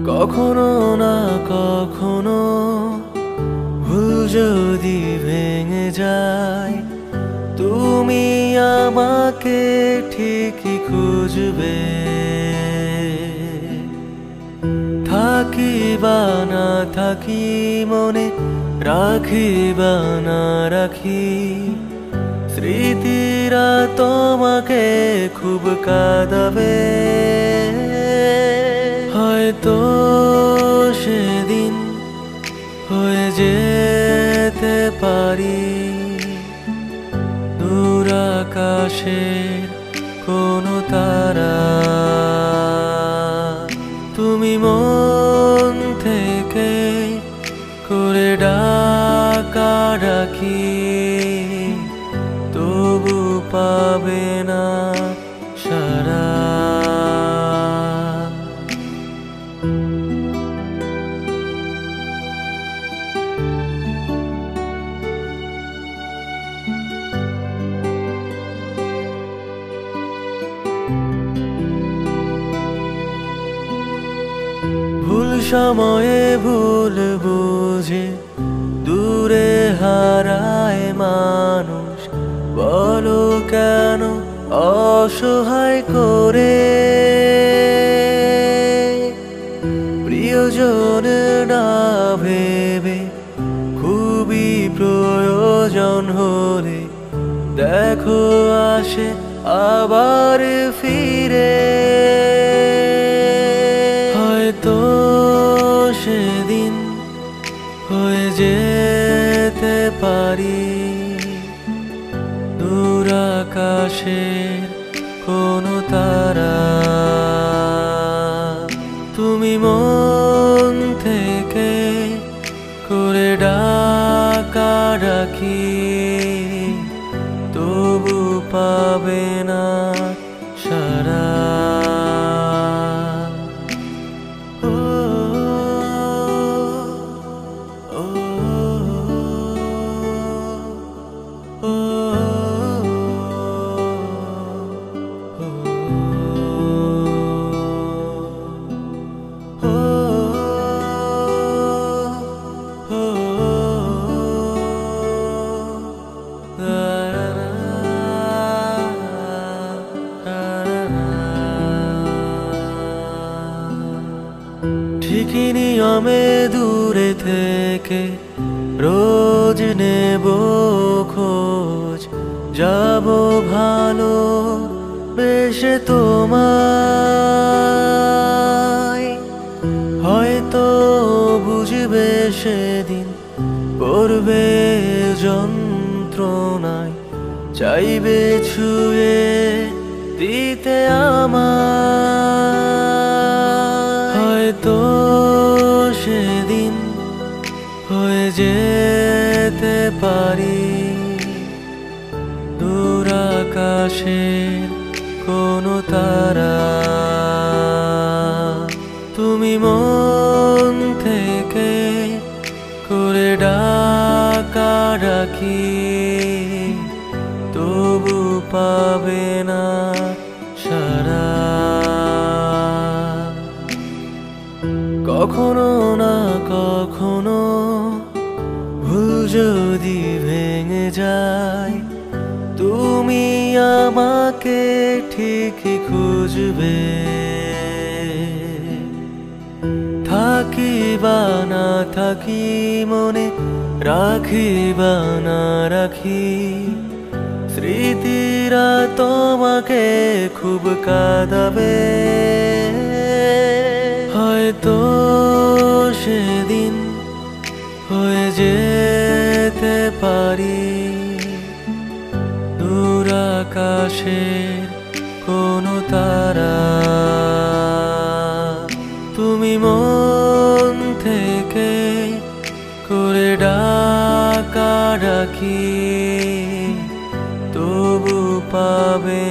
কখনো না কখনো ভুল যদি ভেঙে যায়, তুমি আমাকে ঠিকই খুঁজবে। থাকি বা না থাকি মনে, রাখি বা না রাখি, স্মৃতিরা তোমাকে খুব কাঁদাবে। হয়তো সেদিন হয়ে যেতে পারি দূর আকাশের কোনো তারা। তুমি মন থেকে করে ডাকাডাকি, তবু পাবে না সারা। ভুল সময়ে ভুল বুঝে দূরে হারায় মানুষ, বলো কেন অসহায় করে। প্রিয়জন না ভেবে খুবই প্রয়োজন হলে দেখো আসে আবার ফিরে। হয়তো সেদিন হয়ে যেতে পারি দূর আকাশের কোনো তারা। তুমি মন থেকে করে ডাকাডাকি, তবু পাবে না সারা। ঠিকই নিয়মে দূরে থেকে রোজ নেব খোঁজ, যাব ভালো বেশে তোমায়। হয়তো বুঝবে সেদিন পড়বে যন্ত্রণায়, চাইবে ছুঁয়ে দিতে আমায়। হয়তো সেদিন হয়ে যেতে পারি দূর আকাশের কোনো তারা। তুমি মন থেকে করে ডাকাডাকি, তবু পাবে না সারা। কখনো না কখনো ভুল যদি ভেঙে যায়, তুমি আমাকে ঠিকই খুঁজবে। থাকি বা না থাকি মনে, রাখি বা না রাখি, স্মৃতিরা তোমাকে খুব কাঁদাবে। হয়তো সেদিন হয়ে যেতে পারি দূর আকাশের কোনো তারা। তুমি মন থেকে করে ডাকাডাকি তবু পাবে